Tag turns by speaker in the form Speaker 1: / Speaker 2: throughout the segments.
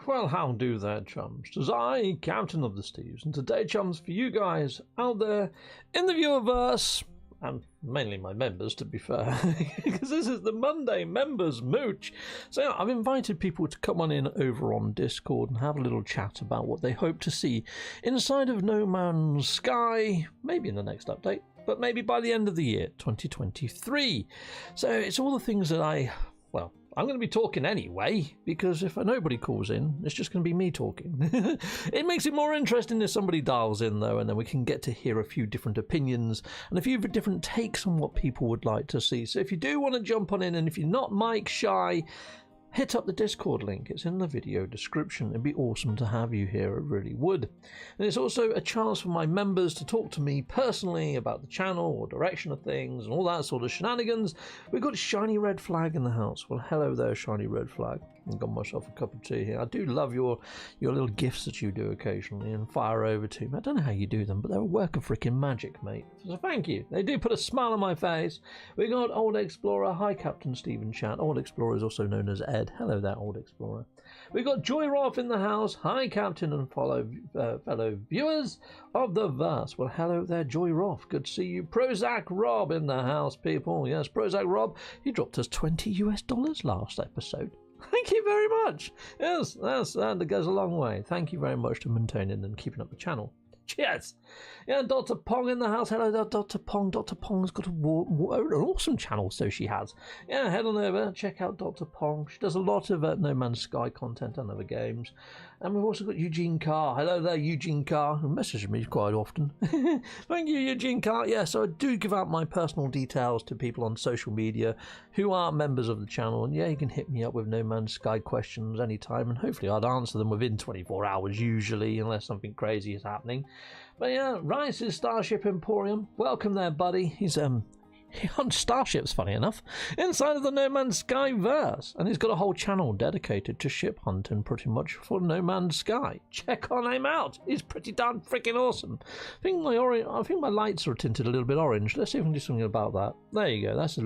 Speaker 1: Well, how do there, chums? 'Tis I, Captain of the Steves, and today, chums, for you guys out there in the viewerverse, and mainly my members, to be fair, because this is the Monday Members Mooch. So yeah, I've invited people to come on in over on Discord and have a little chat about what they hope to see inside of No Man's Sky, maybe in the next update, but maybe by the end of the year, 2023. So it's all the things that I'm going to be talking anyway, because if nobody calls in, it's just going to be me talking. It makes it more interesting if somebody dials in, though, and then we can get to hear a few different opinions and a few different takes on what people would like to see. So if you do want to jump on in, and if you're not mic shy, hit up the Discord link. It's in the video description. It'd be awesome to have you here. It really would. And it's also a chance for my members to talk to me personally about the channel or direction of things and all that sort of shenanigans. We've got Shiny Red Flag in the house. Well, hello there, Shiny Red Flag. I've got myself a cup of tea here. I do love your little gifts that you do occasionally and fire over to me. I don't know how you do them, but they're a work of freaking magic, mate. So thank you. They do put a smile on my face. We got Old Explorer. Hi, CaptainSteve in chat. Old Explorer is also known as Ed. Hello there, Old Explorer. We got Joy Roth in the house. Hi, Captain and fellow viewers of the verse. Well, hello there, Joy Roth. Good to see you. Prozac Rob in the house, people. Yes, Prozac Rob. He dropped us $20 last episode. Thank you very much. Yes, that goes a long way. Thank you very much to maintaining and keeping up the channel. Cheers. Yeah, Dr. Pong in the house. Hello there, Dr. Pong. Dr. Pong's got an awesome channel, so she has. Yeah, head on over, check out Dr. Pong. She does a lot of No Man's Sky content and other games. And we've also got Eugene Carr. Hello there, Eugene Carr, who messages me quite often. Thank you, Eugene Carr. Yeah, so I do give out my personal details to people on social media who are members of the channel. And yeah, you can hit me up with No Man's Sky questions anytime, and hopefully I'd answer them within 24 hours usually, unless something crazy is happening. But yeah, Rice's Starship Emporium. Welcome there, buddy. He hunts starships, funny enough, inside of the No Man's Sky verse, and he's got a whole channel dedicated to ship hunting pretty much for No Man's Sky. Check on him out. He's pretty darn freaking awesome. I think my lights are tinted a little bit orange. Let's see if we can do something about that. There you go. That's a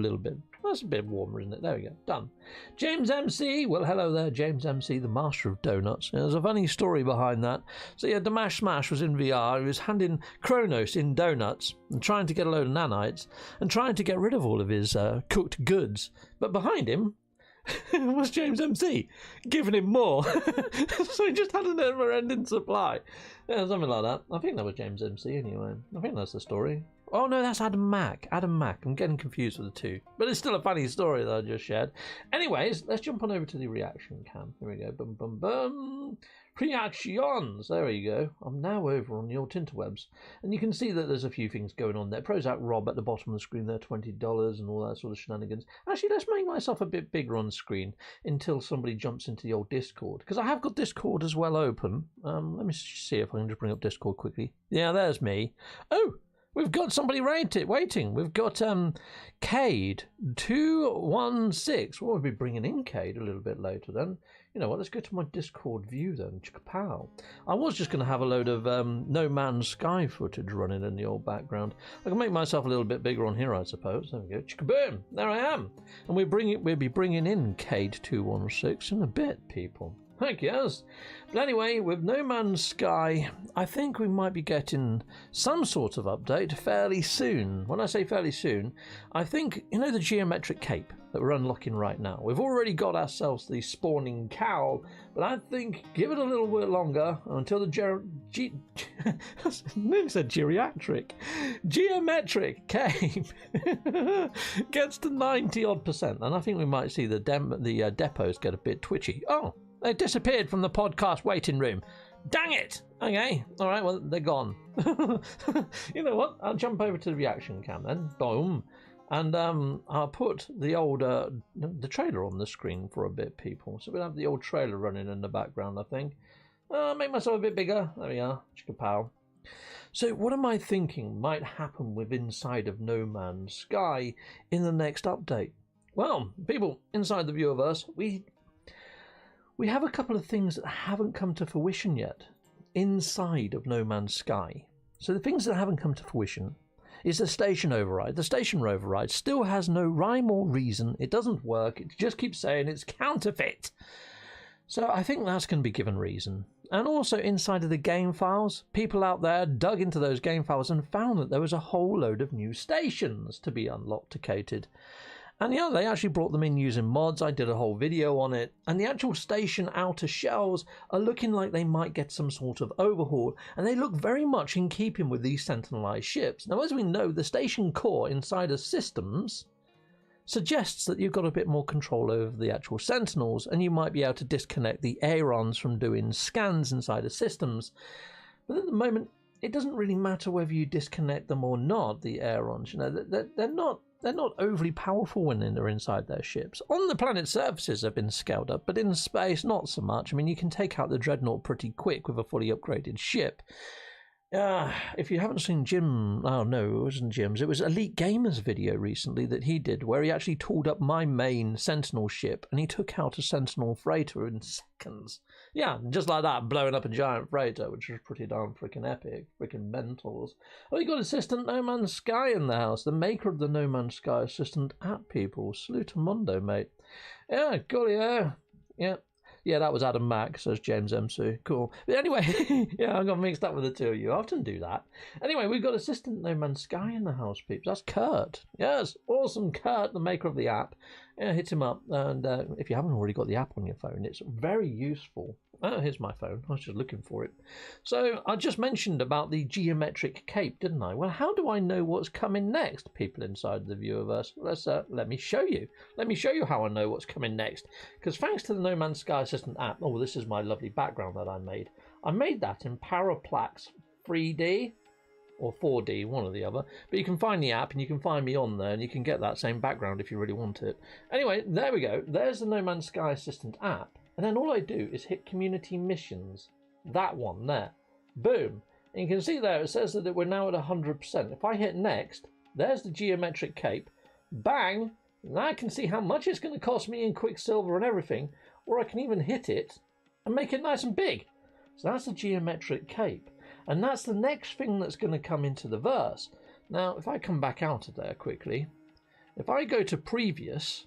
Speaker 1: bit warmer, isn't it? There we go. Done. James MC. Well, hello there, James MC, the master of donuts. There's a funny story behind that. So yeah, Damash Smash was in VR. He was handing Kronos in donuts and trying to get a load of nanites and trying to get rid of all of his cooked goods. But behind him was James MC, giving him more. So he just had a never-ending supply. Yeah, something like that. I think that was James MC anyway. I think that's the story. Oh no, that's Adam Mack. Adam Mack. I'm getting confused with the two. But it's still a funny story that I just shared. Anyways, let's jump on over to the reaction cam. Here we go. Bum, bum, bum. Reactions. There you go. I'm now over on the old Tinterwebs. And you can see that there's a few things going on there. Prozac Rob at the bottom of the screen there, $20 and all that sort of shenanigans. Actually, let's make myself a bit bigger on screen until somebody jumps into the old Discord. Because I have got Discord as well open. Let me see if I can just bring up Discord quickly. Yeah, there's me. Oh! We've got somebody waiting. We've got Cade216. Well, we'll be bringing in Cade a little bit later then. You know what, let's go to my Discord view then. Chickapow. I was just going to have a load of No Man's Sky footage running in the old background. I can make myself a little bit bigger on here, I suppose. There we go. Chickaboom. There I am. And we'll be bringing in Cade216 in a bit, people. Thank you. But anyway, with No Man's Sky, I think we might be getting some sort of update fairly soon. When I say fairly soon, I think, you know, the geometric cape that we're unlocking right now. We've already got ourselves the spawning cowl, but I think give it a little bit longer until the geometric cape gets to 90-odd%. And I think we might see the depots get a bit twitchy. Oh! They disappeared from the podcast waiting room. Dang it! Okay, all right, well, they're gone. You know what? I'll jump over to the reaction cam then. Boom. And I'll put the old the trailer on the screen for a bit, people. So we'll have the old trailer running in the background, I think. Make myself a bit bigger. There we are. Chickapow. So what am I thinking might happen with inside of No Man's Sky in the next update? Well, people, inside the viewerverse, we have a couple of things that haven't come to fruition yet inside of No Man's Sky. So the things that haven't come to fruition is the station override. The station override still has no rhyme or reason. It doesn't work. It just keeps saying it's counterfeit. So I think that's going to be given reason. And also inside of the game files, people out there dug into those game files and found that there was a whole load of new stations to be unlocated. And yeah, they actually brought them in using mods. I did a whole video on it. And the actual station outer shells are looking like they might get some sort of overhaul. And they look very much in keeping with these Sentinelized ships. Now, as we know, the station core inside of systems suggests that you've got a bit more control over the actual Sentinels, and you might be able to disconnect the Aerons from doing scans inside of systems. But at the moment, it doesn't really matter whether you disconnect them or not, the Aerons. You know, they're not overly powerful when they're inside their ships. On the planet's surfaces, they've been scaled up, but in space, not so much. I mean, you can take out the Dreadnought pretty quick with a fully upgraded ship. If you haven't seen Jim, oh no, it wasn't Jim's, it was Elite Gamer's video recently that he did, where he actually tooled up my main Sentinel ship, and he took out a Sentinel freighter in seconds. Yeah, just like that, blowing up a giant freighter, which was pretty darn freaking epic, freaking mentals. Oh, you got Assistant No Man's Sky in the house, the maker of the No Man's Sky Assistant app, people. Salute Mundo, mate. Yeah, coolio. Yeah. Yeah, that was Adam Mack, says James MC. Cool. But anyway, yeah, I got mixed up with the two of you. I often do that. Anyway, we've got Assistant No Man's Sky in the house, peeps. That's Kurt. Yes, awesome Kurt, the maker of the app. Yeah, hit him up. And if you haven't already got the app on your phone, it's very useful. Oh, here's my phone. I was just looking for it. So I just mentioned about the geometric cape, didn't I? Well, how do I know what's coming next, people inside the viewerverse? Let me show you. Let me show you how I know what's coming next. Because thanks to the No Man's Sky Assistant app, oh, this is my lovely background that I made. I made that in Paraplax 3D or 4D, one or the other. But you can find the app and you can find me on there and you can get that same background if you really want it. Anyway, there we go. There's the No Man's Sky Assistant app. And then all I do is hit community missions. That one there. Boom. And you can see there it says that we're now at 100%. If I hit next, there's the geometric cape. Bang. And I can see how much it's going to cost me in Quicksilver and everything. Or I can even hit it and make it nice and big. So that's the geometric cape. And that's the next thing that's going to come into the verse. Now, if I come back out of there quickly, if I go to previous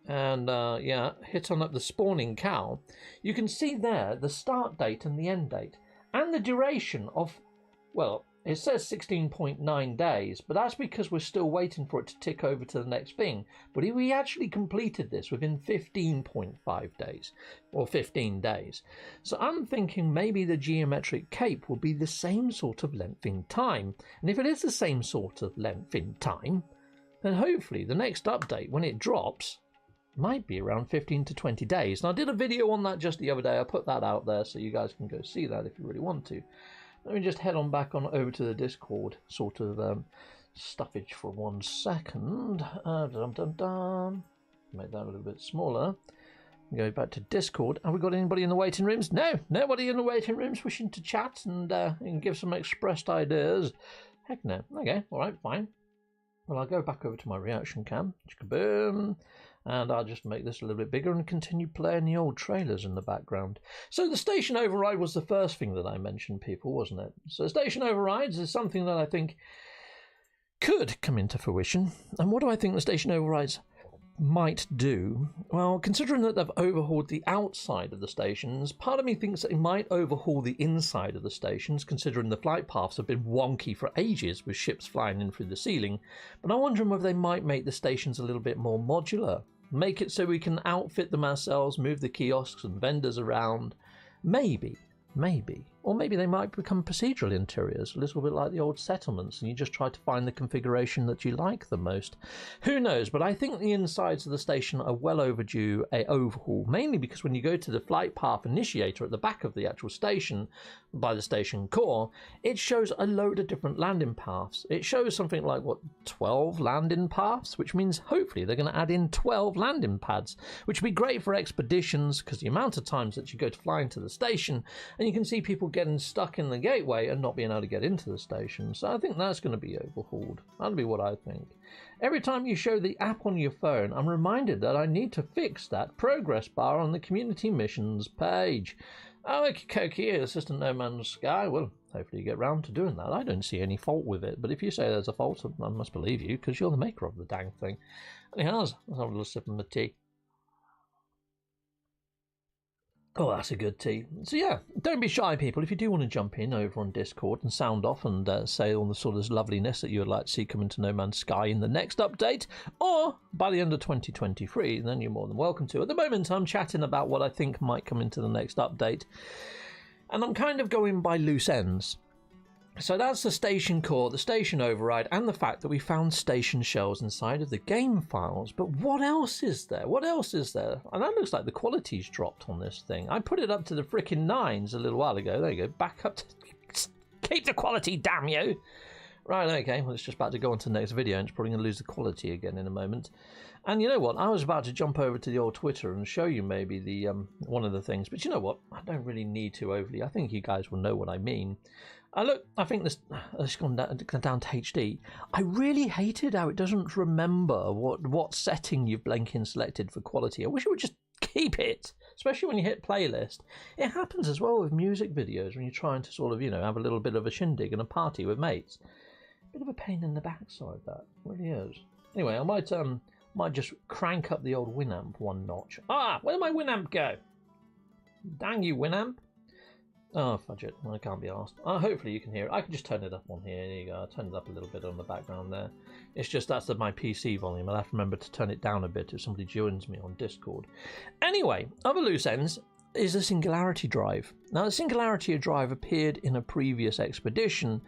Speaker 1: and hit on up the spawning cow, you can see there the start date and the end date and the duration of, well, it says 16.9 days, but that's because we're still waiting for it to tick over to the next thing. But if we actually completed this within 15.5 days or 15 days, so I'm thinking maybe the geometric cape will be the same sort of length in time. And if it is the same sort of length in time, then hopefully the next update, when it drops, might be around 15 to 20 days. And I did a video on that just the other day. I put that out there so you guys can go see that if you really want to. Let me just head on back on over to the Discord sort of stuffage for 1 second. Make that a little bit smaller. Go back to Discord. Have we got anybody in the waiting rooms? No, nobody in the waiting rooms wishing to chat and give some expressed ideas. Heck no. Okay, all right, fine. Well, I'll go back over to my reaction cam. Boom. And I'll just make this a little bit bigger and continue playing the old trailers in the background. So the station override was the first thing that I mentioned, people, wasn't it? So station overrides is something that I think could come into fruition. And what do I think the station overrides might do? Well, considering that they've overhauled the outside of the stations, part of me thinks that it might overhaul the inside of the stations, considering the flight paths have been wonky for ages with ships flying in through the ceiling. But I'm wondering whether they might make the stations a little bit more modular, make it so we can outfit them ourselves, move the kiosks and vendors around. Maybe. Or maybe they might become procedural interiors, a little bit like the old settlements, and you just try to find the configuration that you like the most. Who knows, but I think the insides of the station are well overdue a overhaul, mainly because when you go to the flight path initiator at the back of the actual station, by the station core, it shows a load of different landing paths. It shows something like, 12 landing paths, which means hopefully they're going to add in 12 landing pads, which would be great for expeditions, because the amount of times that you go to fly into the station, and you can see people getting stuck in the gateway and not being able to get into the station. So I think that's going to be overhauled. That'll be what I think. Every time you show the app on your phone, I'm reminded that I need to fix that progress bar on the community missions page. Oh, okay, Assistant No Man's Sky. Well, hopefully you get round to doing that. I don't see any fault with it, but if you say there's a fault, I must believe you, because you're the maker of the dang thing. Anyhow, let's have a little sip of my tea. Oh, that's a good tea. So yeah, don't be shy, people. If you do want to jump in over on Discord and sound off and say all the sort of loveliness that you would like to see come into No Man's Sky in the next update, or by the end of 2023, then you're more than welcome to. At the moment, I'm chatting about what I think might come into the next update, and I'm kind of going by loose ends. So that's the station core, the station override, and the fact that we found station shells inside of the game files. But what else is there? What else is there? And that looks like the quality's dropped on this thing. I put it up to the frickin' 9s a little while ago. There you go. Back up to... Keep the quality, damn you! Right, okay. Well, it's just about to go on to the next video, and it's probably going to lose the quality again in a moment. And you know what? I was about to jump over to the old Twitter and show you maybe the one of the things. But you know what? I don't really need to overly. I think you guys will know what I mean. Look, I think this has gone down to HD. I really hated how it doesn't remember what setting you've blanking selected for quality. I wish it would just keep it, especially when you hit playlist. It happens as well with music videos when you're trying to sort of, you know, have a little bit of a shindig and a party with mates. Bit of a pain in the backside, that. It really is. Anyway, I might just crank up the old Winamp one notch. Ah, where did my Winamp go? Dang you, Winamp. Oh, fudge it. I can't be asked. Hopefully you can hear it. I can just turn it up on here. There you go. I'll turn it up a little bit on the background there. It's just that's my PC volume. I'll have to remember to turn it down a bit if somebody joins me on Discord. Anyway, other loose ends is the Singularity Drive. Now, the Singularity Drive appeared in a previous expedition.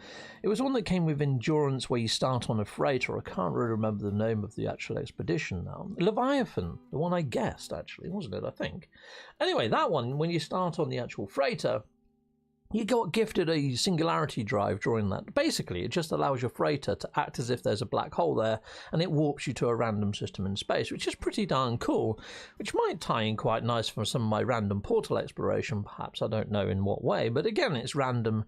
Speaker 1: It was one that came with Endurance, where you start on a freighter. I can't really remember the name of the actual expedition now. Leviathan, the one I guessed, actually, wasn't it, I think? Anyway, that one, when you start on the actual freighter, you got gifted a Singularity Drive during that. Basically, it just allows your freighter to act as if there's a black hole there, and it warps you to a random system in space, which is pretty darn cool, which might tie in quite nice from some of my random portal exploration, perhaps. I don't know in what way, but again, it's random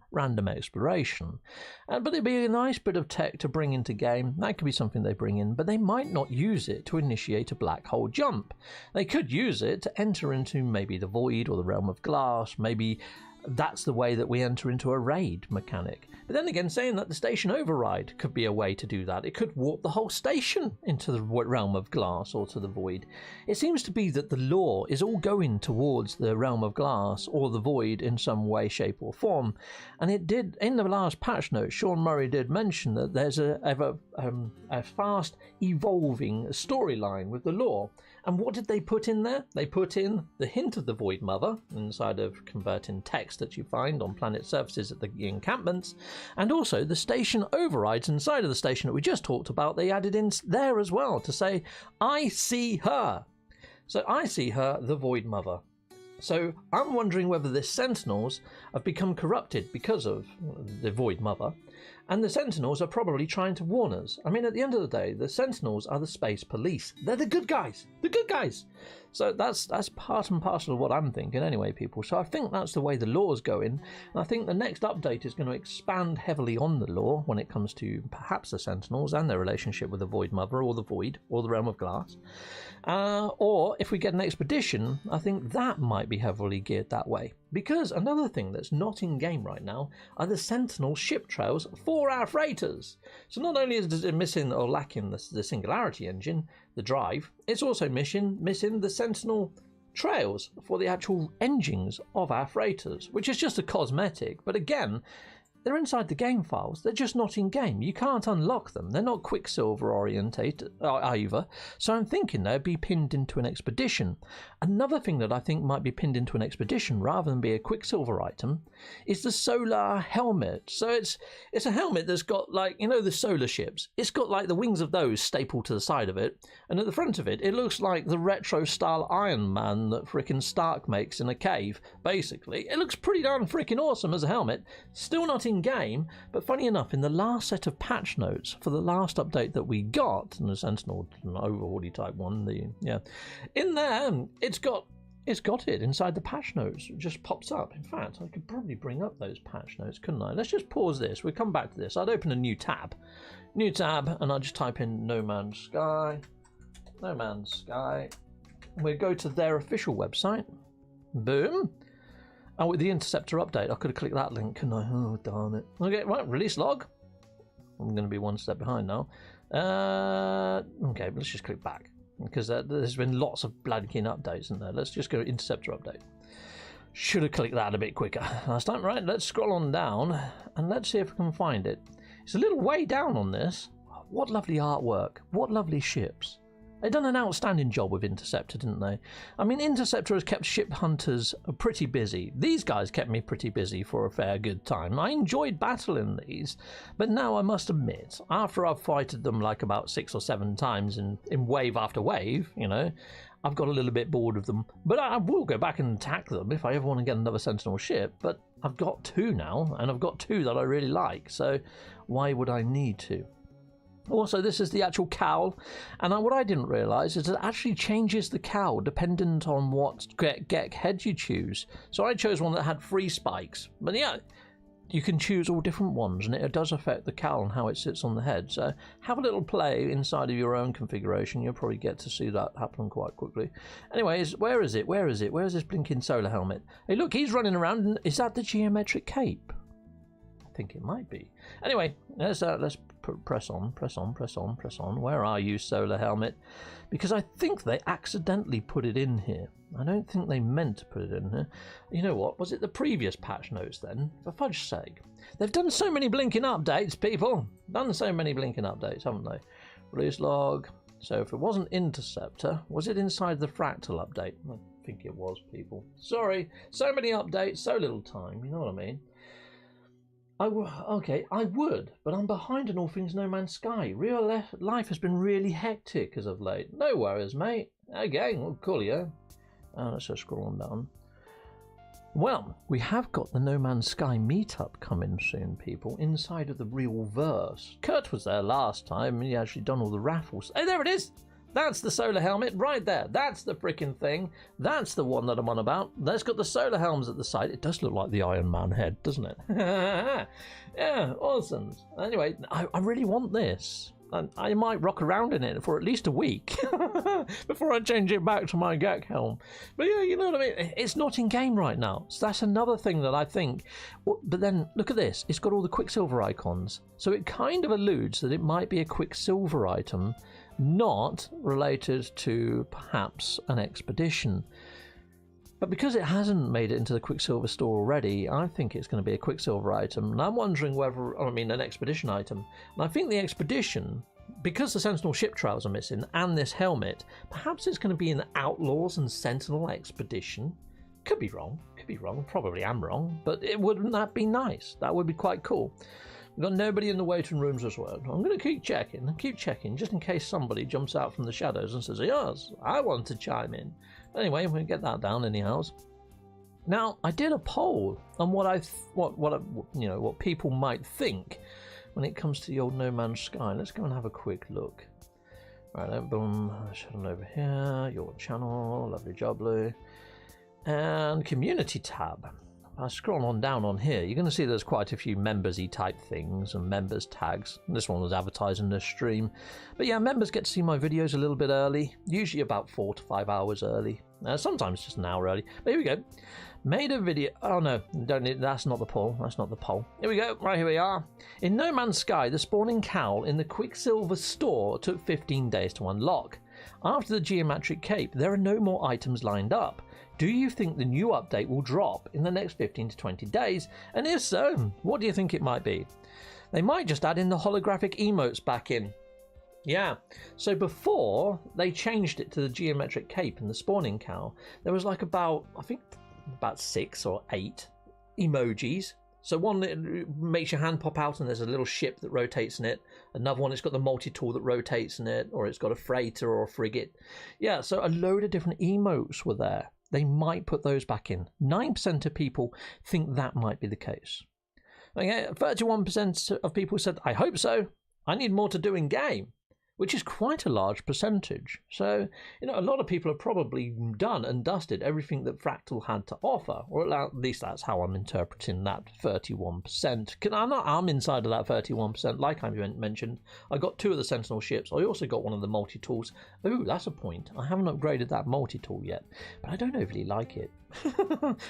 Speaker 1: exploration. But it'd be a nice bit of tech to bring into game. That could be something they bring in, but they might not use it to initiate a black hole jump. They could use it to enter into maybe the Void or the Realm of Glass, maybe that's the way that we enter into a raid mechanic. But then again, saying that the station override could be a way to do that. It could warp the whole station into the Realm of Glass or to the Void. It seems to be that the lore is all going towards the Realm of Glass or the Void in some way, shape or form. And it did, in the last patch note, Sean Murray did mention that there's a fast evolving storyline with the lore. And what did they put in there? They put in the hint of the Void Mother inside of converting text that you find on planet surfaces at the encampments, and also the station overrides inside of the station that we just talked about. They added in there as well to say, I see her. So I see her, the Void Mother. So I'm wondering whether the Sentinels have become corrupted because of the Void Mother, and the Sentinels are probably trying to warn us. I mean, at the end of the day, the Sentinels are the space police. They're the good guys. The good guys. So that's part and parcel of what I'm thinking anyway, people. So I think that's the way the lore's going. And I think the next update is going to expand heavily on the lore when it comes to perhaps the Sentinels and their relationship with the Void Mother or the Void or the Realm of Glass. Or if we get an expedition, I think that might be heavily geared that way. Because another thing that's not in game right now are the Sentinel ship trails for our freighters. So not only is it missing or lacking the Singularity engine, the drive, it's also missing the Sentinel trails for the actual engines of our freighters, which is just a cosmetic. But again, they're inside the game files. They're just not in game. You can't unlock them. They're not Quicksilver orientated either. So I'm thinking they'd be pinned into an expedition. Another thing that I think might be pinned into an expedition rather than be a Quicksilver item is the solar helmet. So it's a helmet that's got, like, you know, the solar ships. It's got like the wings of those stapled to the side of it, and at the front of it, it looks like the retro style Iron Man that frickin' Stark makes in a cave. Basically, it looks pretty darn frickin' awesome as a helmet. Still not in game, but funny enough, in the last set of patch notes for the last update that we got, and the Sentinel overhauly type one, in there, it's got it inside the patch notes. It just pops up. In fact, I could probably bring up those patch notes, couldn't I? Let's just pause this. We'll come back to this. I'd open a new tab, and I'll just type in No Man's Sky. We'll go to their official website. Boom. Oh, with the Interceptor update, I could have clicked that link, couldn't I? Oh, darn it. Okay, right, release log. I'm going to be one step behind now. Okay, let's just click back, because there's been lots of blanking updates in there. Let's just go Interceptor update. Should have clicked that a bit quicker last time. Right, let's scroll on down and let's see if we can find it. It's a little way down on this. What lovely artwork. What lovely ships. They've done an outstanding job with Interceptor, didn't they? I mean, Interceptor has kept ship hunters pretty busy. These guys kept me pretty busy for a fair good time. I enjoyed battling these, but now I must admit, after I've fighted them like about 6 or 7 times in wave after wave, you know, I've got a little bit bored of them. But I will go back and attack them if I ever want to get another Sentinel ship. But I've got 2 now, and I've got 2 that I really like, so why would I need to? Also, this is the actual cowl, and what I didn't realise is it actually changes the cowl dependent on what Gek head you choose. So I chose one that had 3 spikes, but yeah, you can choose all different ones, and it does affect the cowl and how it sits on the head. So have a little play inside of your own configuration. You'll probably get to see that happen quite quickly. Anyways, where is it? Where is it? Where is this blinking solar helmet? Hey, look, he's running around. And is that the geometric cape? I think it might be. Anyway, let's press on. Where are you, solar helmet? Because I think they accidentally put it in here. I don't think they meant to put it in here. You know what? Was it the previous patch notes then? For fudge's sake. They've done so many blinking updates, people. Done so many blinking updates, haven't they? Release log. So if it wasn't Interceptor, was it inside the Fractal update? I think it was, people. Sorry. So many updates, so little time. You know what I mean? Okay, I would, but I'm behind on all things No Man's Sky. Real life has been really hectic as of late. No worries, mate. Again, we'll call you. Let's just scroll on down. Well, we have got the No Man's Sky meetup coming soon, people, inside of the real verse. Kurt was there last time, and he actually done all the raffles. Hey, there it is! That's the solar helmet right there. That's the freaking thing. That's the one that I'm on about. That's got the solar helms at the side. It does look like the Iron Man head, doesn't it? Yeah, awesome. Anyway, I really want this. I might rock around in it for at least a week before I change it back to my Gek helm. But yeah, you know what I mean? It's not in game right now. So that's another thing that I think. But then look at this. It's got all the Quicksilver icons. So it kind of alludes that it might be a Quicksilver item, not related to perhaps an expedition. But because it hasn't made it into the Quicksilver store already, I think it's going to be a Quicksilver item. And I'm wondering whether, an expedition item. And I think the expedition, because the Sentinel ship trials are missing and this helmet, perhaps it's going to be an Outlaws and Sentinel expedition. Could be wrong, probably am wrong, but wouldn't that be nice? That would be quite cool. We've got nobody in the waiting rooms as well. I'm going to keep checking, just in case somebody jumps out from the shadows and says, yes, I want to chime in. Anyway, we'll get that down anyhow. Now, I did a poll on what people might think when it comes to the old No Man's Sky. Let's go and have a quick look. Right, boom, shut on over here, your channel, lovely job, Lou. And community tab. I scroll on down on here, you're going to see there's quite a few members-y type things and members tags. This one was advertising this stream. But yeah, members get to see my videos a little bit early, usually about 4 to 5 hours early. Sometimes just an hour early. But here we go. Made a video. Oh no, that's not the poll. That's not the poll. Here we go. Right, here we are. In No Man's Sky, the spawning cowl in the Quicksilver store took 15 days to unlock. After the geometric cape, there are no more items lined up. Do you think the new update will drop in the next 15 to 20 days? And if so, what do you think it might be? They might just add in the holographic emotes back in. Yeah, so before they changed it to the geometric cape and the spawning cowl, there was like about 6 or 8 emojis. So one that makes your hand pop out and there's a little ship that rotates in it. Another one, it's got the multi-tool that rotates in it, or it's got a freighter or a frigate. Yeah, so a load of different emotes were there. They might put those back in. 9% of people think that might be the case. Okay, 31% of people said, I hope so. I need more to do in game, which is quite a large percentage. So, a lot of people have probably done and dusted everything that Fractal had to offer, or at least that's how I'm interpreting that 31%. I'm inside of that 31%, like I mentioned. I got 2 of the Sentinel ships. I also got one of the multi-tools. Ooh, that's a point. I haven't upgraded that multi-tool yet, but I don't overly like it.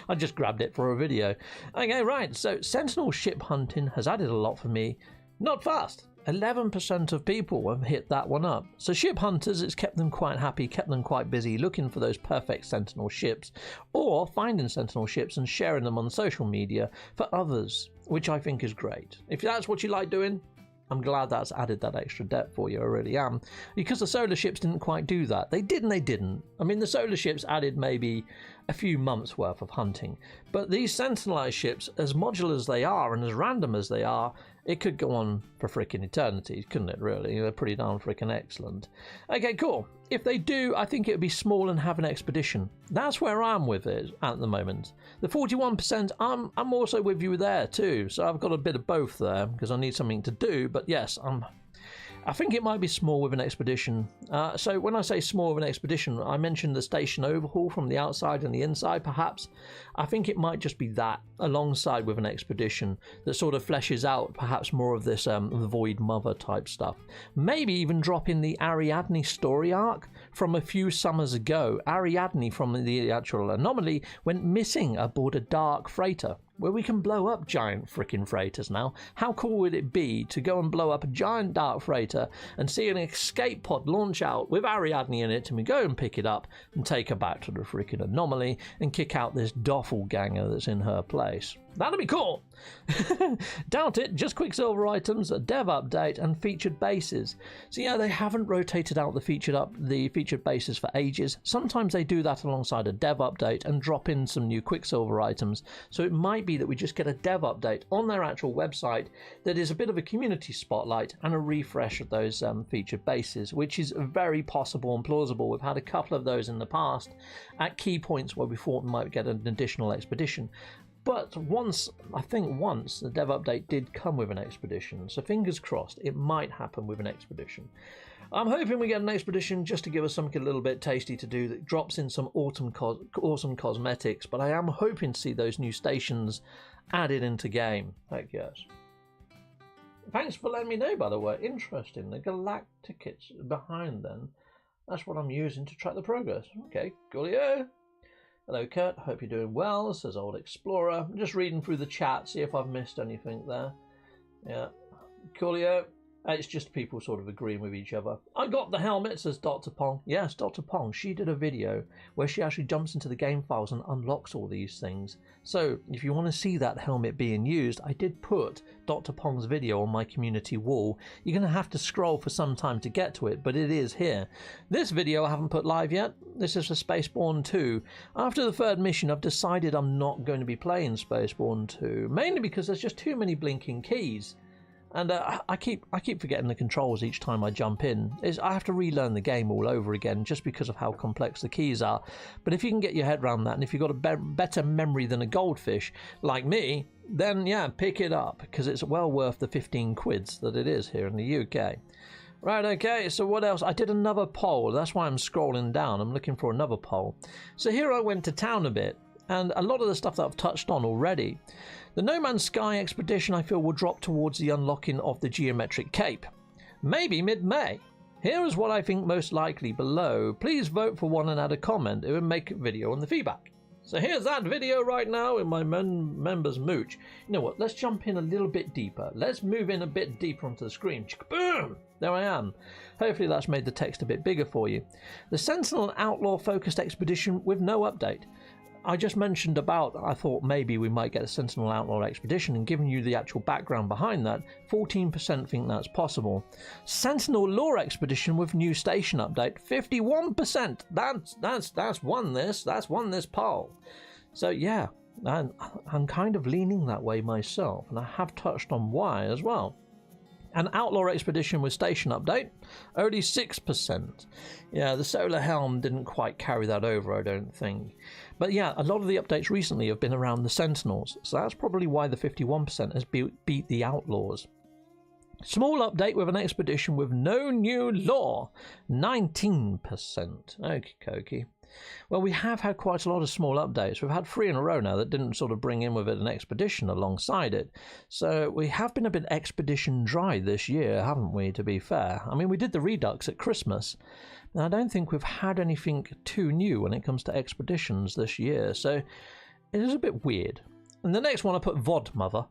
Speaker 1: I just grabbed it for a video. Okay, right, so Sentinel ship hunting has added a lot for me. Not fast. 11% of people have hit that one up. So ship hunters, it's kept them quite happy, kept them quite busy looking for those perfect Sentinel ships, or finding Sentinel ships and sharing them on social media for others, which I think is great. If that's what you like doing, I'm glad that's added that extra depth for you, I really am. Because the solar ships didn't quite do that. They did and they didn't. I mean, the solar ships added maybe a few months worth of hunting. But these Sentinelized ships, as modular as they are and as random as they are, it could go on for frickin' eternity, couldn't it, really? They're pretty darn frickin' excellent. Okay, cool. If they do, I think it would be small and have an expedition. That's where I'm with it at the moment. The 41%, I'm also with you there too. So I've got a bit of both there because I need something to do. But yes, I think it might be small with an expedition. So when I say small with an expedition, I mentioned the station overhaul from the outside and the inside, perhaps. I think it might just be that, alongside with an expedition, that sort of fleshes out perhaps more of this Void Mother type stuff. Maybe even drop in the Ariadne story arc from a few summers ago. Ariadne from the actual anomaly went missing aboard a dark freighter, where we can blow up giant frickin' freighters now. How cool would it be to go and blow up a giant dark freighter and see an escape pod launch out with Ariadne in it, and we go and pick it up and take her back to the frickin' anomaly and kick out this doppelganger that's in her place. That'd be cool. Doubt it. Just Quicksilver items, a dev update, and featured bases. So yeah, they haven't rotated out the featured bases for ages. Sometimes they do that alongside a dev update and drop in some new Quicksilver items. So it might be that we just get a dev update on their actual website that is a bit of a community spotlight and a refresh of those featured bases, which is very possible and plausible. We've had a couple of those in the past at key points where we thought we might get an additional expedition. But I think once the dev update did come with an expedition, so fingers crossed it might happen with an expedition. I'm hoping we get an expedition just to give us something a little bit tasty to do that drops in some awesome cosmetics, but I am hoping to see those new stations added into game. Heck yes. Thanks for letting me know, by the way. Interesting. The Galactics behind then. That's what I'm using to track the progress. Okay, coolio. Hello Kurt, hope you're doing well, says Old Explorer. I'm just reading through the chat, see if I've missed anything there. Yeah, coolio. It's just people sort of agreeing with each other. I got the helmet, says Dr. Pong. Yes, Dr. Pong, she did a video where she actually jumps into the game files and unlocks all these things. So if you want to see that helmet being used, I did put Dr. Pong's video on my community wall. You're going to have to scroll for some time to get to it, but it is here. This video I haven't put live yet. This is for Spaceborne 2. After the third mission, I've decided I'm not going to be playing Spaceborne 2, mainly because there's just too many blinking keys. And I keep forgetting the controls each time I jump in. I have to relearn the game all over again just because of how complex the keys are. But if you can get your head around that, and if you've got a better memory than a goldfish, like me, then yeah, pick it up, because it's well worth the 15 quids that it is here in the UK. Right, okay, so what else? I did another poll. That's why I'm scrolling down. I'm looking for another poll. So here I went to town a bit, and a lot of the stuff that I've touched on already. The No Man's Sky expedition I feel will drop towards the unlocking of the Geometric Cape. Maybe mid-May. Here is what I think most likely below. Please vote for one and add a comment. It would make a video on the feedback. So here's that video right now in my members Mooch. You know what, let's jump in a little bit deeper. Let's move in a bit deeper onto the screen. Boom! There I am. Hopefully that's made the text a bit bigger for you. The Sentinel Outlaw focused expedition with no update. I just mentioned about, I thought maybe we might get a Sentinel Outlaw expedition, and giving you the actual background behind that, 14% think that's possible. Sentinel Lore expedition with new station update, 51%. That's won this poll. So yeah, I'm kind of leaning that way myself, and I have touched on why as well. An Outlaw expedition with station update, only 6%. Yeah, the Solar Helm didn't quite carry that over, I don't think. But yeah, a lot of the updates recently have been around the Sentinels, so that's probably why the 51% has beat the Outlaws. Small update with an expedition with no new lore, 19%. Okie dokie. Well, we have had quite a lot of small updates. We've had 3 in a row now that didn't sort of bring in with it an expedition alongside it. So we have been a bit expedition dry this year, haven't we, to be fair? I mean, we did the Redux at Christmas. Now, I don't think we've had anything too new when it comes to expeditions this year, so it is a bit weird. And the next one I put VOD Mother.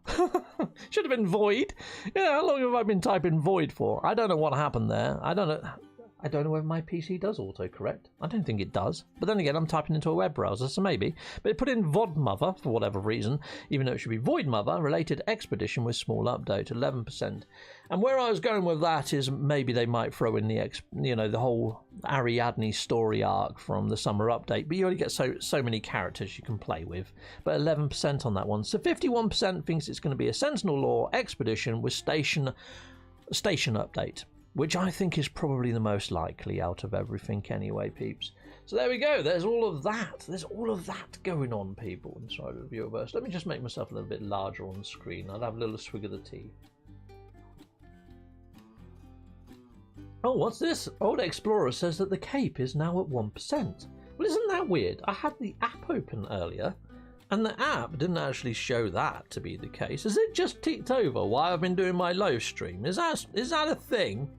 Speaker 1: Should have been void. Yeah, how long have I been typing void for? I don't know what happened there. I don't know whether my PC does autocorrect. I don't think it does. But then again, I'm typing into a web browser, so maybe. But it put in VOD mother for whatever reason, even though it should be void mother, related expedition with small update, 11%. And where I was going with that is maybe they might throw in the whole Ariadne story arc from the summer update, but you only get so many characters you can play with. But 11% on that one. So 51% thinks it's going to be a Sentinel Lore expedition with station update, which I think is probably the most likely out of everything anyway, peeps. So there we go. There's all of that. There's all of that going on, people, inside of Viewerverse. Let me just make myself a little bit larger on the screen. I'll have a little swig of the tea. Oh, what's this? Old Explorer says that the Cape is now at 1%. Well, isn't that weird? I had the app open earlier, and the app didn't actually show that to be the case. Has it just ticked over while I've been doing my live stream? Is that a thing?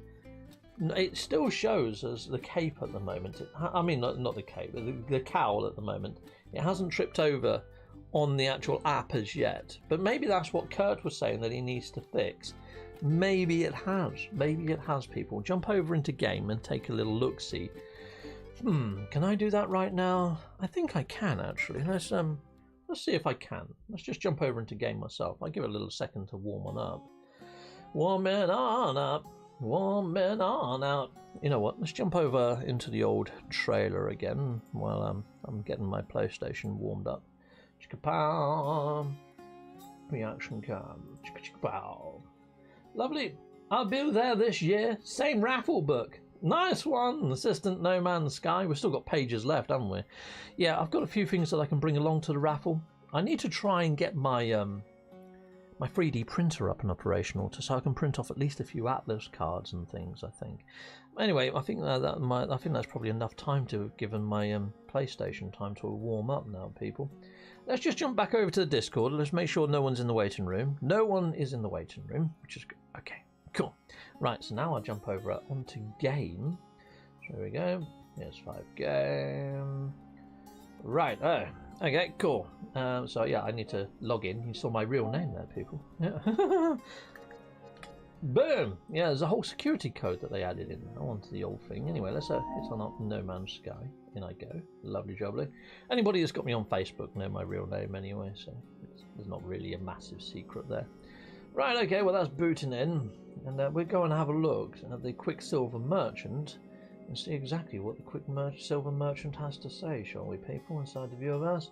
Speaker 1: It still shows as the Cape at the moment. I mean, not the Cape, the cowl at the moment. It hasn't tripped over on the actual app as yet. But maybe that's what Kurt was saying that he needs to fix. Maybe it has. Maybe it has, people. Jump over into game and take a little look-see. Can I do that right now? I think I can, actually. Let's see if I can. Let's just jump over into game myself. I'll give it a little second to warm on up. Warming on up. Warming on out. You know what? Let's jump over into the old trailer again while I'm getting my PlayStation warmed up. Chicka-pow. Reaction cam. Chicka-pow. Lovely. I'll be there this year. Same raffle book. Nice one. Assistant No Man's Sky. We've still got pages left, haven't we? Yeah, I've got a few things that I can bring along to the raffle. I need to try and get my my 3D printer up and operational so I can print off at least a few Atlas cards and things, I think. Anyway, I think that's probably enough time to have given my PlayStation time to warm up now, people. Let's just jump back over to the Discord. Let's make sure no one's in the waiting room. No one is in the waiting room, which is good. Okay, cool. Right, so now I'll jump over onto game. There we go. Here's 5 game. Right, okay, cool. So yeah, I need to log in. You saw my real name there, people. Yeah. Boom! Yeah, there's a whole security code that they added in onto the old thing. Anyway, let's hit on up No Man's Sky. In I go. Lovely jubbly. Anybody that's got me on Facebook know my real name anyway, so there's not really a massive secret there. Right, okay, well that's booting in. And we're going to have a look at the Quicksilver Merchant and see exactly what the Quicksilver Merchant has to say, shall we, people, inside the Viewerverse?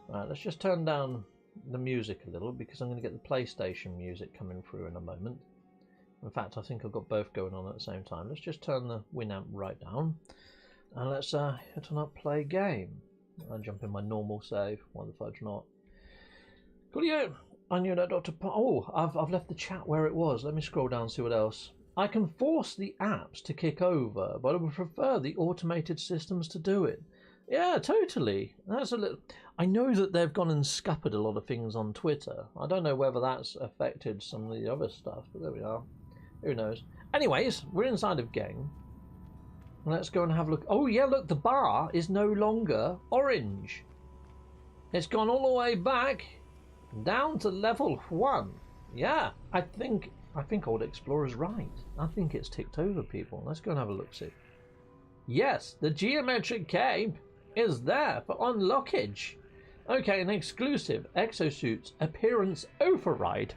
Speaker 1: Right, let's just turn down the music a little because I'm going to get the PlayStation music coming through in a moment. In fact, I think I've got both going on at the same time. Let's just turn the Winamp right down and let's hit on up play game. I'll jump in my normal save. Why the fudge not? Coolio. I knew that Dr. Oh, I've left the chat where it was. Let me scroll down and see what else. I can force the apps to kick over, but I would prefer the automated systems to do it. Yeah, totally. That's a little. I know that they've gone and scuppered a lot of things on Twitter. I don't know whether that's affected some of the other stuff, but there we are. Who knows? Anyways, we're inside of game. Let's go and have a look. Oh yeah, look, the bar is no longer orange. It's gone all the way back down to level 1. Yeah, I think Old Explorer's right. I think it's ticked over, people. Let's go and have a look, see. Yes, the geometric cape is there for unlockage. Okay, an exclusive exosuits appearance override.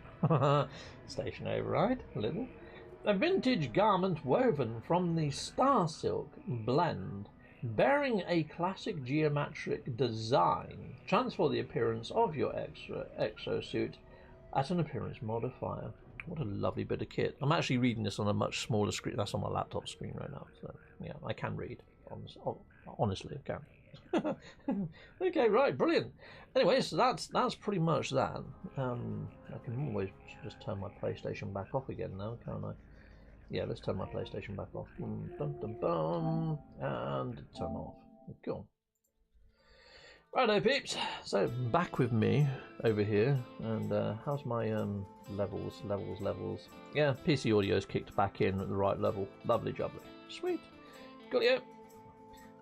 Speaker 1: Station override, a little. A vintage garment woven from the Star Silk blend, bearing a classic geometric design. Transfer the appearance of your exosuit at an appearance modifier. What a lovely bit of kit. I'm actually reading this on a much smaller screen. That's on my laptop screen right now. So yeah, I can read. Honestly, I can. Okay, right, brilliant. Anyway, so that's pretty much that. I can always just turn my PlayStation back off again now, can't I? Yeah, let's turn my PlayStation back off. Dum, dum, dum, and turn off. Cool. Righto, peeps. So back with me over here, and how's my levels? Yeah, PC audio's kicked back in at the right level. Lovely jubbly. Sweet. Got you.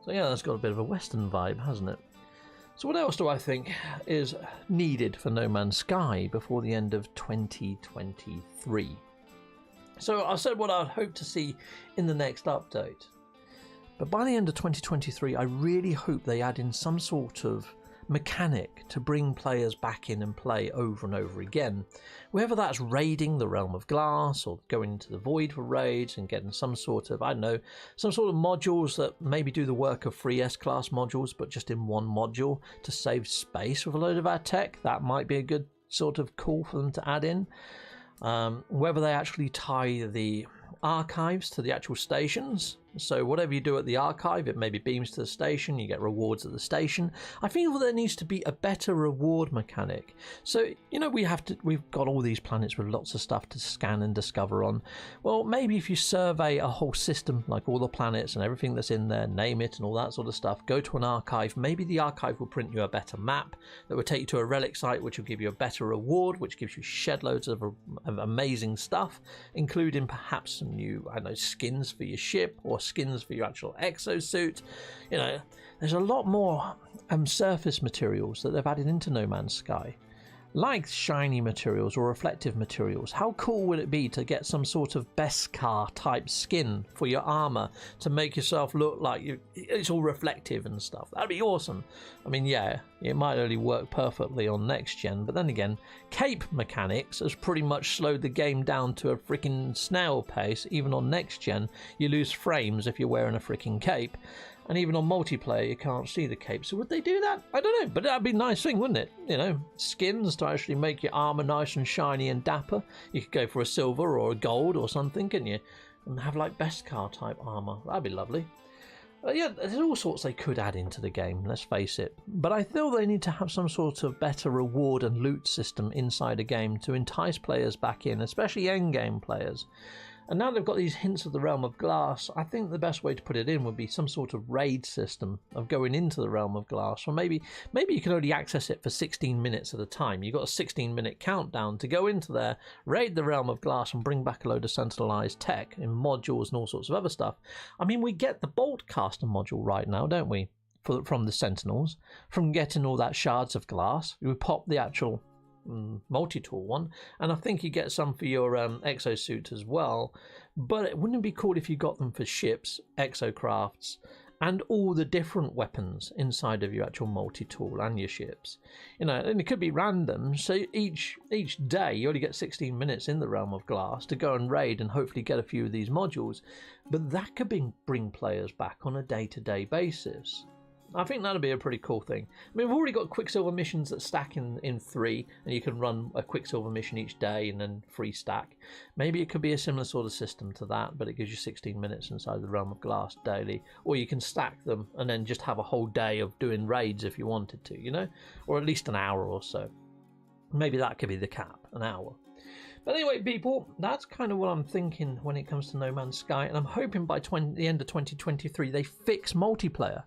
Speaker 1: So yeah, that's got a bit of a Western vibe, hasn't it? So what else do I think is needed for No Man's Sky before the end of 2023? So I said what I'd hope to see in the next update. But by the end of 2023, I really hope they add in some sort of mechanic to bring players back in and play over and over again. Whether that's raiding the Realm of Glass or going into the Void for raids and getting some sort of, I don't know, some sort of modules that maybe do the work of free S-Class modules, but just in one module to save space with a load of our tech. That might be a good sort of call for them to add in. Whether they actually tie the archives to the actual stations, so whatever you do at the archive, it maybe beams to the station, you get rewards at the station. I feel there needs to be a better reward mechanic. So, you know, we've got all these planets with lots of stuff to scan and discover on. Well, maybe if you survey a whole system, like all the planets and everything that's in there, name it and all that sort of stuff, go to an archive, maybe the archive will print you a better map that will take you to a relic site, which will give you a better reward, which gives you shed loads of amazing stuff, including perhaps some new, I don't know, skins for your ship or skins for your actual exosuit. You know, there's a lot more surface materials that they've added into No Man's Sky, like shiny materials or reflective materials. How cool would it be to get some sort of Beskar type skin for your armor to make yourself look like it's all reflective and stuff? That'd be awesome. I mean, yeah, it might only work perfectly on next gen, but then again, cape mechanics has pretty much slowed the game down to a freaking snail pace. Even on next gen, you lose frames if you're wearing a freaking cape. And even on multiplayer, you can't see the cape. So would they do that? I don't know, but that'd be a nice thing, wouldn't it? You know, skins to actually make your armor nice and shiny and dapper. You could go for a silver or a gold or something, couldn't you? And have like Beskar type armor. That'd be lovely. Yeah, there's all sorts they could add into the game, let's face it. But I feel they need to have some sort of better reward and loot system inside a game to entice players back in, especially endgame players. And now they've got these hints of the Realm of Glass, I think the best way to put it in would be some sort of raid system of going into the Realm of Glass. Or maybe you can only access it for 16 minutes at a time. You've got a 16-minute countdown to go into there, raid the Realm of Glass and bring back a load of centralized tech in modules and all sorts of other stuff. I mean, we get the Boltcaster module right now, don't we? From the Sentinels. From getting all that shards of glass, we pop the actual multi-tool one, and I think you get some for your exosuit as well. But wouldn't it be cool if you got them for ships, exocrafts, and all the different weapons inside of your actual multi-tool and your ships? You know, and it could be random, so each day you only get 16 minutes in the Realm of Glass to go and raid and hopefully get a few of these modules. But that could bring players back on a day-to-day basis. I think that'd be a pretty cool thing. I mean, we've already got Quicksilver missions that stack in 3, and you can run a Quicksilver mission each day and then free stack. Maybe it could be a similar sort of system to that, but it gives you 16 minutes inside the Realm of Glass daily. Or you can stack them and then just have a whole day of doing raids if you wanted to, you know? Or at least an hour or so. Maybe that could be the cap, an hour. But anyway, people, that's kind of what I'm thinking when it comes to No Man's Sky, and I'm hoping by the end of 2023 they fix multiplayer.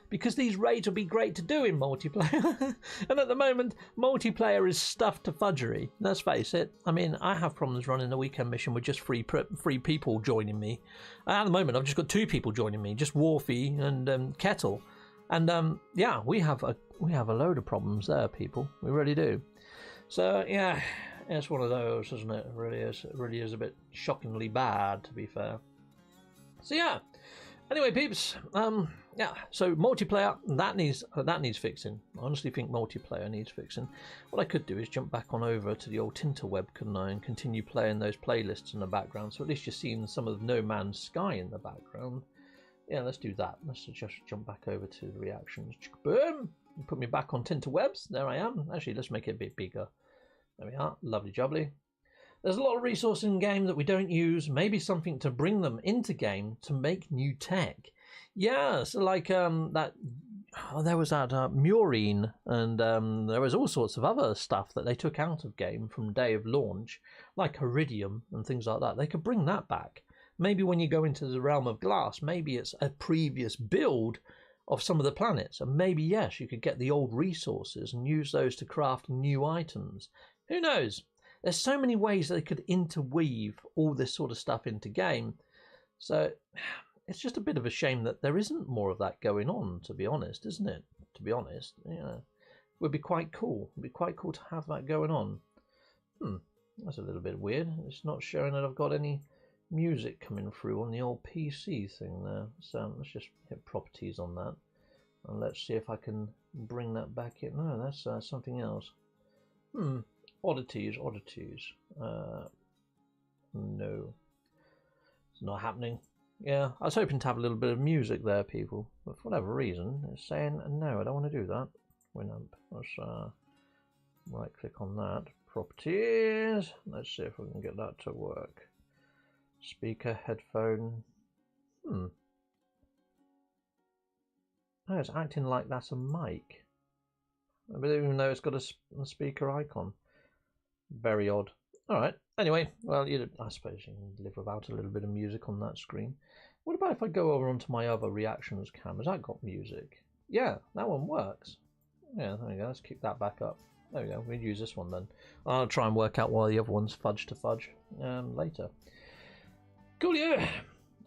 Speaker 1: Because these raids will be great to do in multiplayer. And at the moment, multiplayer is stuffed to fudgery. Let's face it. I mean, I have problems running a weekend mission with just three people joining me. At the moment, I've just got 2 people joining me, just Warfy and Kettle. And yeah, we have a load of problems there, people. We really do. So yeah, it's one of those, isn't it? It really is. It really is a bit shockingly bad, to be fair. So yeah. Anyway, peeps, yeah, so multiplayer, that needs fixing. I honestly think multiplayer needs fixing. What I could do is jump back on over to the old Tinterweb, couldn't I, and continue playing those playlists in the background, so at least you're seeing some of No Man's Sky in the background. Yeah, let's do that. Let's just jump back over to the reactions. Boom! Put me back on Tinterwebs. There I am. Actually, let's make it a bit bigger. There we are. Lovely jubbly. There's a lot of resources in game that we don't use. Maybe something to bring them into game to make new tech. Yeah, so like that. Oh, there was that Murine, and there was all sorts of other stuff that they took out of game from day of launch, like Iridium and things like that. They could bring that back. Maybe when you go into the Realm of Glass, maybe it's a previous build of some of the planets, and maybe yes, you could get the old resources and use those to craft new items. Who knows? There's so many ways they could interweave all this sort of stuff into game. So it's just a bit of a shame that there isn't more of that going on, to be honest, isn't it? to be honest. Yeah, would be quite cool. It'd be quite cool to have that going on. That's a little bit weird. It's not showing that I've got any music coming through on the old PC thing there. So let's just hit properties on that, and let's see if I can bring that back in. No, that's something else. Oddities. No, it's not happening. Yeah, I was hoping to have a little bit of music there, people, but for whatever reason, it's saying no. I don't want to do that. Winamp. Let's right click on that. Properties. Let's see if we can get that to work. Speaker, headphone. Oh, it's acting like that's a mic. But even though it's got a speaker icon. Very odd. Alright, anyway, well, I suppose you can live without a little bit of music on that screen. What about if I go over onto my other reactions cam? Has that got music? Yeah, that one works. Yeah, there we go. Let's kick that back up. There we go. We'll use this one then. I'll try and work out why the other one's fudge to fudge later. Coolio!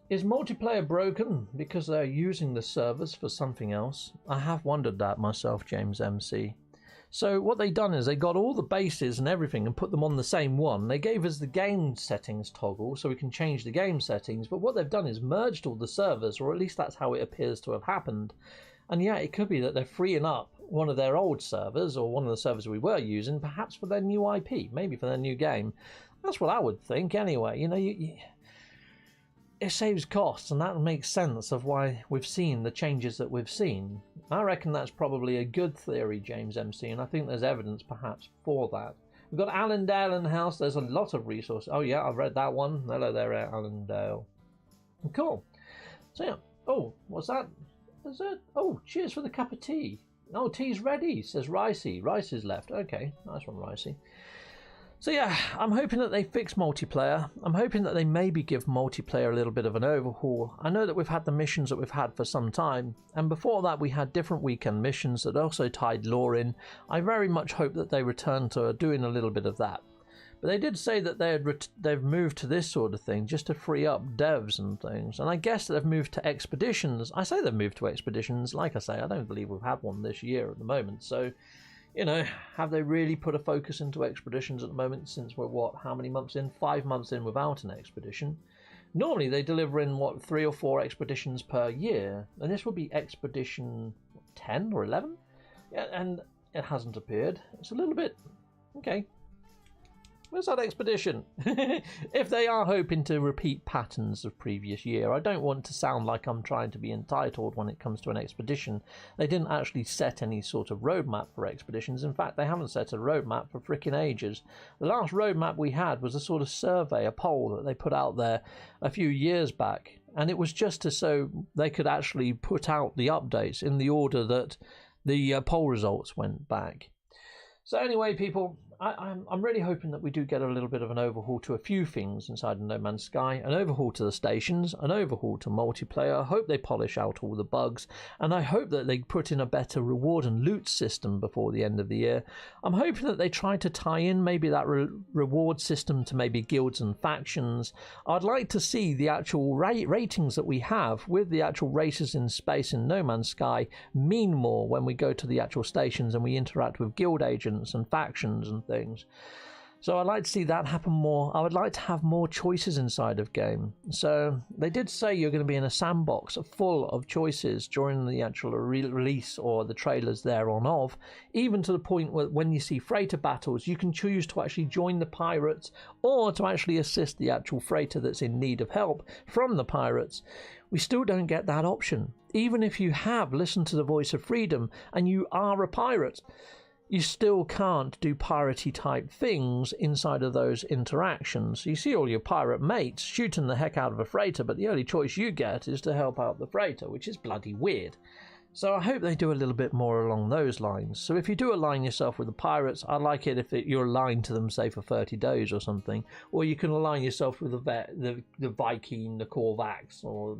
Speaker 1: Is multiplayer broken because they're using the servers for something else? I have wondered that myself, James MC. So what they done is they got all the bases and everything and put them on the same one. They gave us the game settings toggle so we can change the game settings, but what they've done is merged all the servers, or at least that's how it appears to have happened. And yeah, it could be that they're freeing up one of their old servers, or one of the servers we were using, perhaps for their new IP, maybe for their new game. That's what I would think anyway. You know, it saves costs, and that makes sense of why we've seen the changes that we've seen. I reckon that's probably a good theory, James MC, and I think there's evidence perhaps for that. We've got Allendale in the house. There's a lot of resources. Oh yeah, I've read that one. Hello there, Allendale. Cool. So yeah. Oh, what's that? Is it? Oh, cheers for the cup of tea. Oh, tea's ready, says Ricey. Rice is left. Okay, nice one, Ricey. So yeah, I'm hoping that they fix multiplayer. I'm hoping that they maybe give multiplayer a little bit of an overhaul. I know that we've had the missions that we've had for some time, and before that we had different weekend missions that also tied lore in. I very much hope that they return to doing a little bit of that. But they did say that they've moved to this sort of thing just to free up devs and things. And I guess they've moved to expeditions. I say they've moved to expeditions. Like I say, I don't believe we've had one this year at the moment. So, you know, have they really put a focus into expeditions at the moment since we're, what, how many months in? 5 months in without an expedition. Normally they deliver in, what, 3 or 4 expeditions per year. And this will be expedition 10 or 11? Yeah, and it hasn't appeared. It's a little bit... okay. Where's that expedition? If they are hoping to repeat patterns of previous year, I don't want to sound like I'm trying to be entitled when it comes to an expedition. They didn't actually set any sort of roadmap for expeditions. In fact, they haven't set a roadmap for frickin' ages. The last roadmap we had was a sort of survey, a poll that they put out there a few years back. And it was just so they could actually put out the updates in the order that the poll results went back. So anyway, people, I'm really hoping that we do get a little bit of an overhaul to a few things inside of No Man's Sky, an overhaul to the stations, an overhaul to multiplayer. I hope they polish out all the bugs, and I hope that they put in a better reward and loot system before the end of the year. I'm hoping that they try to tie in maybe that reward system to maybe guilds and factions. I'd like to see the actual ratings that we have with the actual races in space in No Man's Sky mean more when we go to the actual stations and we interact with guild agents and factions and things. So I'd like to see that happen more. I would like to have more choices inside of game. So they did say you're going to be in a sandbox full of choices during the actual release or the trailers thereon of, even to the point where when you see freighter battles, you can choose to actually join the pirates or to actually assist the actual freighter that's in need of help from the pirates. We still don't get that option. Even if you have listened to the voice of freedom and you are a pirate, you still can't do piratey type things inside of those interactions. You see all your pirate mates shooting the heck out of a freighter, but the only choice you get is to help out the freighter, which is bloody weird. So I hope they do a little bit more along those lines. So if you do align yourself with the pirates, I like it if you're aligned to them, say, for 30 days or something. Or you can align yourself with the Viking, the Korvax, or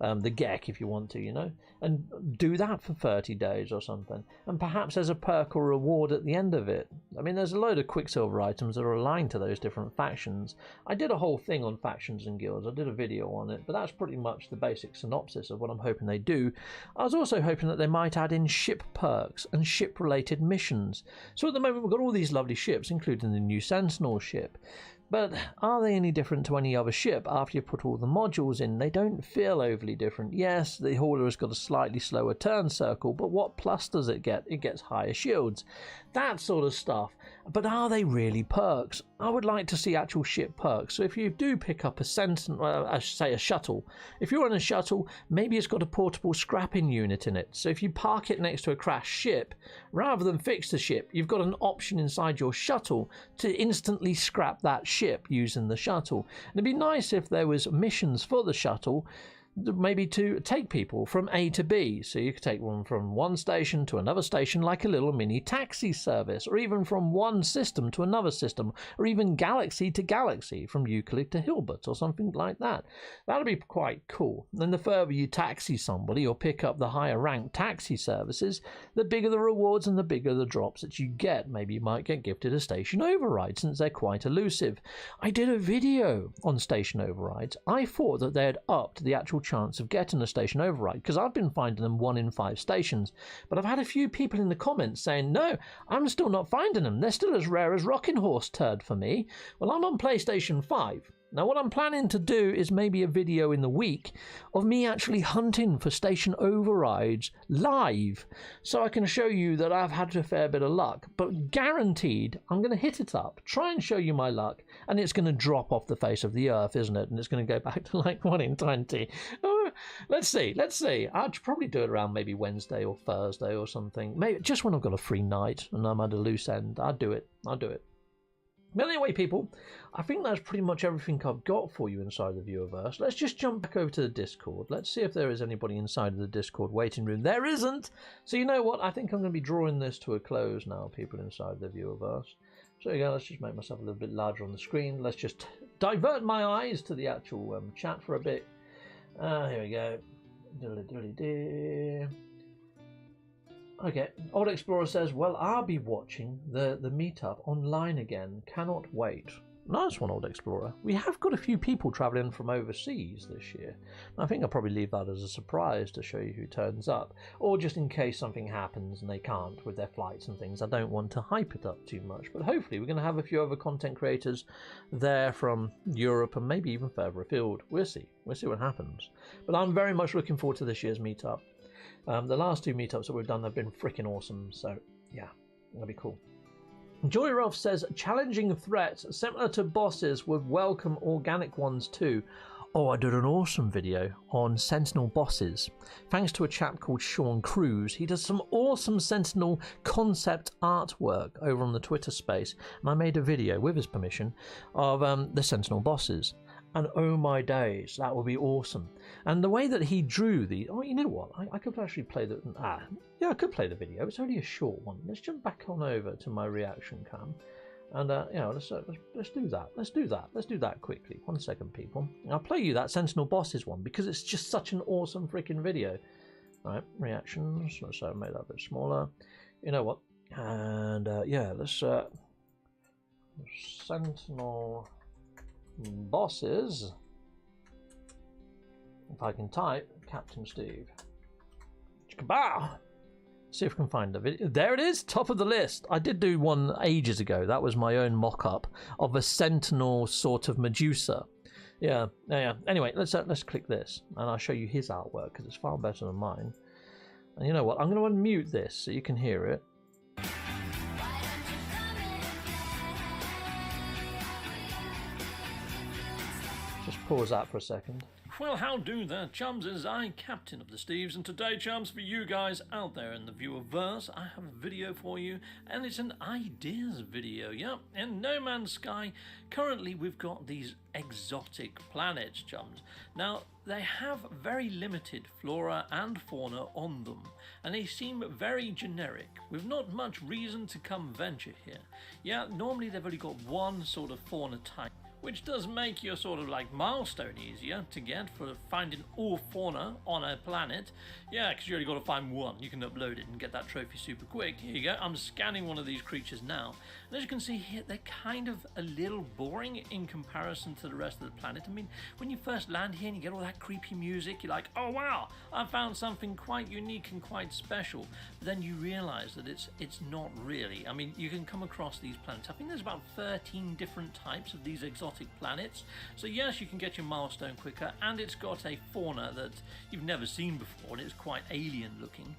Speaker 1: the GEC if you want to, you know, and do that for 30 days or something. And perhaps there's a perk or reward at the end of it. I mean, there's a load of Quicksilver items that are aligned to those different factions. I did a whole thing on factions and guilds. I did a video on it, but that's pretty much the basic synopsis of what I'm hoping they do. I was also hoping that they might add in ship perks and ship-related missions. So at the moment we've got all these lovely ships, including the new Sentinel ship. But are they any different to any other ship? After you put all the modules in, they don't feel overly different. Yes, the Hauler has got a slightly slower turn circle, but what plus does it get? It gets higher shields. That sort of stuff. But are they really perks? I would like to see actual ship perks. So if you do pick up a Sentinel, say a shuttle, if you're on a shuttle, maybe it's got a portable scrapping unit in it. So if you park it next to a crashed ship, rather than fix the ship, you've got an option inside your shuttle to instantly scrap that ship using the shuttle. And it'd be nice if there was missions for the shuttle, maybe to take people from A to B. So you could take one from one station to another station, like a little mini taxi service, or even from one system to another system, or even galaxy to galaxy, from Euclid to Hilbert or something like that. That'd be quite cool. And the further you taxi somebody or pick up the higher ranked taxi services, the bigger the rewards and the bigger the drops that you get. Maybe you might get gifted a station override, since they're quite elusive. I did a video on station overrides. I thought that they had upped the actual chance of getting a station override, because I've been finding them 1 in 5 stations, but I've had a few people in the comments saying, no, I'm still not finding them, they're still as rare as Rocking Horse Turd for me. Well, I'm on PlayStation 5. Now what I'm planning to do is maybe a video in the week of me actually hunting for station overrides live, so I can show you that I've had a fair bit of luck. But guaranteed, I'm going to hit it up, try and show you my luck, and it's going to drop off the face of the earth, isn't it? And it's going to go back to like 1 in 20. Let's see. I'll probably do it around maybe Wednesday or Thursday or something. Maybe just when I've got a free night and I'm at a loose end. I'll do it. But anyway, people, I think that's pretty much everything I've got for you inside the Viewerverse. Let's just jump back over to the Discord. Let's see if there is anybody inside of the Discord waiting room. There isn't! So you know what? I think I'm going to be drawing this to a close now, people inside the Viewerverse. So there you go. Let's just make myself a little bit larger on the screen. Let's just divert my eyes to the actual chat for a bit. Here we go. Okay, Old Explorer says, well, I'll be watching the meetup online again. Cannot wait. Nice one, Old Explorer. We have got a few people travelling from overseas this year. I think I'll probably leave that as a surprise to show you who turns up. Or just in case something happens and they can't with their flights and things. I don't want to hype it up too much. But hopefully we're going to have a few other content creators there from Europe and maybe even further afield. We'll see. We'll see what happens. But I'm very much looking forward to this year's meetup. The last 2 meetups that we've done have been freaking awesome. So yeah, it'll be cool. Joy Rolf says, challenging threats similar to bosses would welcome organic ones too. Oh, I did an awesome video on Sentinel bosses. Thanks to a chap called Sean Cruz. He does some awesome Sentinel concept artwork over on the Twitter space. And I made a video, with his permission, of the Sentinel bosses. And oh my days, that would be awesome. And the way that he drew the... Oh, you know what? I could actually play the... Yeah, I could play the video. It's only a short one. Let's jump back on over to my reaction cam. And, you know, let's do that. Let's do that quickly. 1 second, people. I'll play you that Sentinel Bosses one because it's just such an awesome freaking video. All right, reactions. Let's make that a bit smaller. You know what? And, yeah, let's... Sentinel... Bosses. If I can type nCaptainSteve. Kabow! See if I can find the video. There it is, top of the list. I did do one ages ago. That was my own mock-up of a Sentinel sort of Medusa. Yeah. Anyway, let's click this, and I'll show you his artwork because it's far better than mine. And you know what? I'm going to unmute this so you can hear it. Just pause that for a second. Well, how do there, chums? It's I, Captain of the Steves, and today, chums, for you guys out there in the viewerverse, I have a video for you, and it's an ideas video, yeah? In No Man's Sky, currently we've got these exotic planets, chums. Now, they have very limited flora and fauna on them, and they seem very generic, with not much reason to come venture here. Yeah, normally they've only got one sort of fauna type, which does make your sort of like milestone easier to get for finding all fauna on a planet. Yeah, because you only got to find one. You can upload it and get that trophy super quick. Here you go. I'm scanning one of these creatures now. And as you can see here, they're kind of a little boring in comparison to the rest of the planet. I mean, when you first land here and you get all that creepy music, you're like, oh wow, I found something quite unique and quite special. But then you realize that it's not really. I mean, you can come across these planets. I think there's about 13 different types of these exotic planets. So yes, you can get your milestone quicker, and it's got a fauna that you've never seen before, and it's quite alien looking.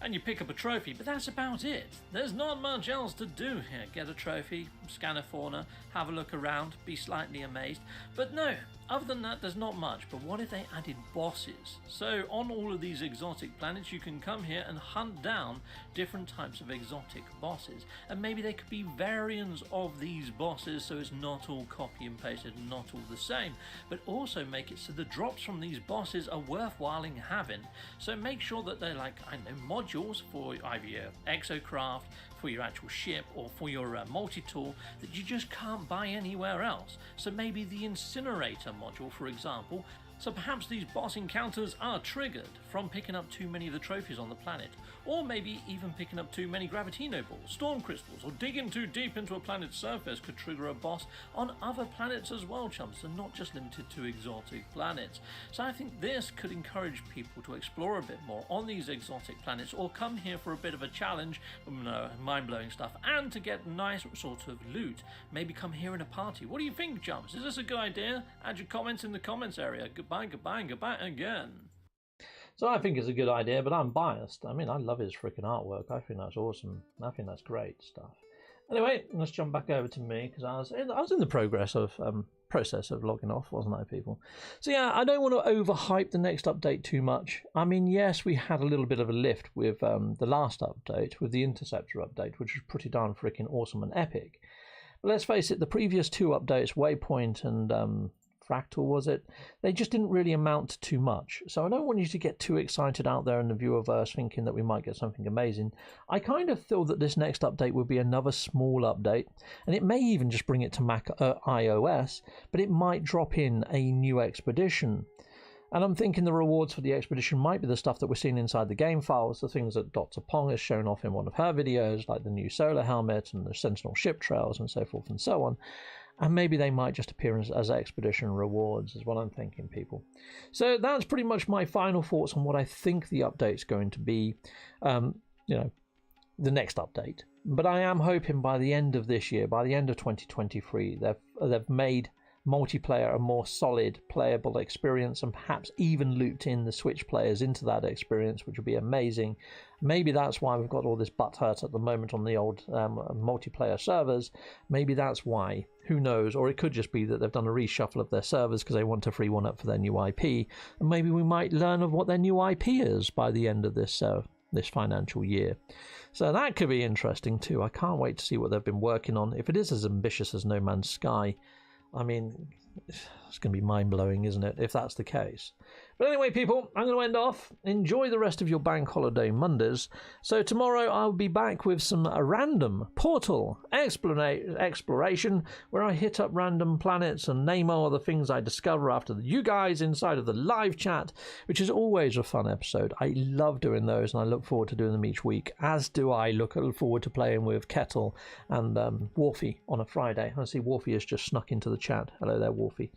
Speaker 1: And you pick up a trophy, but that's about it. There's not much else to do here. Get a trophy, scan a fauna, have a look around, be slightly amazed. But no, other than that, there's not much. But what if they added bosses? So on all of these exotic planets, you can come here and hunt down different types of exotic bosses. And maybe they could be variants of these bosses, so it's not all copy and pasted and not all the same. But also make it so the drops from these bosses are worthwhile in having. So make sure that they're like, I know, modules for either your exocraft, for your actual ship, or for your multi-tool that you just can't buy anywhere else. So maybe the incinerator module, for example. So perhaps these boss encounters are triggered from picking up too many of the trophies on the planet, or maybe even picking up too many gravitino balls, storm crystals, or digging too deep into a planet's surface could trigger a boss on other planets as well, chums, and not just limited to exotic planets. So I think this could encourage people to explore a bit more on these exotic planets, or come here for a bit of a challenge, mind-blowing stuff, and to get nice sort of loot. Maybe come here in a party. What do you think, chums? Is this a good idea? Add your comments in the comments area. Goodbye, goodbye, and goodbye again. So I think it's a good idea, but I'm biased. I mean, I love his freaking artwork. I think that's awesome. I think that's great stuff. Anyway, let's jump back over to me, because I was in the process of logging off, wasn't I, people? So yeah, I don't want to overhype the next update too much. I mean, yes, we had a little bit of a lift with the last update, with the Interceptor update, which was pretty darn freaking awesome and epic. But let's face it, the previous two updates, Waypoint and Fractal, was it? They just didn't really amount to too much. So I don't want you to get too excited out there in the viewerverse thinking that we might get something amazing. I kind of feel that this next update will be another small update, and it may even just bring it to Mac iOS, but it might drop in a new expedition. And I'm thinking the rewards for the expedition might be the stuff that we're seeing inside the game files, the things that Dr. Pong has shown off in one of her videos, like the new solar helmet and the Sentinel ship trails and so forth and so on. And maybe they might just appear as expedition rewards, is what I'm thinking, people. So that's pretty much my final thoughts on what I think the update's going to be, the next update. But I am hoping by the end of this year, by the end of 2023, they've made multiplayer a more solid playable experience, and perhaps even looped in the Switch players into that experience, which would be amazing. Maybe that's why we've got all this butthurt at the moment on the old multiplayer servers. Maybe that's why. Who knows? Or it could just be that they've done a reshuffle of their servers because they want to free one up for their new IP. And maybe we might learn of what their new IP is by the end of this financial year. So that could be interesting too. I can't wait to see what they've been working on. If it is as ambitious as No Man's Sky, I mean, it's going to be mind-blowing, isn't it, if that's the case. But anyway, people, I'm going to end off. Enjoy the rest of your bank holiday Mondays. So tomorrow I'll be back with some random portal exploration, where I hit up random planets and name all the things I discover after you guys inside of the live chat, which is always a fun episode. I love doing those, and I look forward to doing them each week, as do I look forward to playing with Kettle and Wolfie on a Friday. I see Wolfie has just snuck into the chat. Hello there, Wolfie.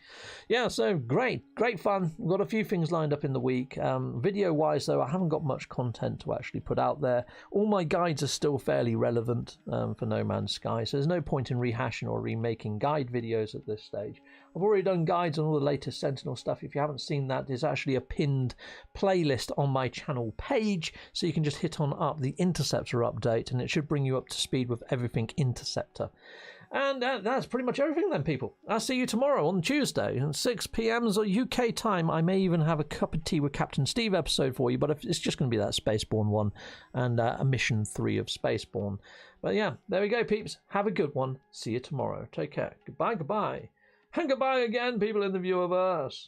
Speaker 1: Yeah, so great fun. We've got a few things lined up in the week. Video wise though, I haven't got much content to actually put out there. All my guides are still fairly relevant for No Man's Sky, so there's no point in rehashing or remaking guide videos at this stage. I've already done guides on all the latest Sentinel stuff. If you haven't seen that, there's actually a pinned playlist on my channel page, so you can just hit on up the Interceptor update and it should bring you up to speed with everything Interceptor. And that's pretty much everything then, people. I'll see you tomorrow on Tuesday at 6 p.m. UK time. I may even have a cup of tea with Captain Steve episode for you, but it's just going to be that Spaceborne one and a Mission 3 of Spaceborne. But yeah, there we go, peeps. Have a good one. See you tomorrow. Take care. Goodbye, goodbye. And goodbye again, people in the viewerverse.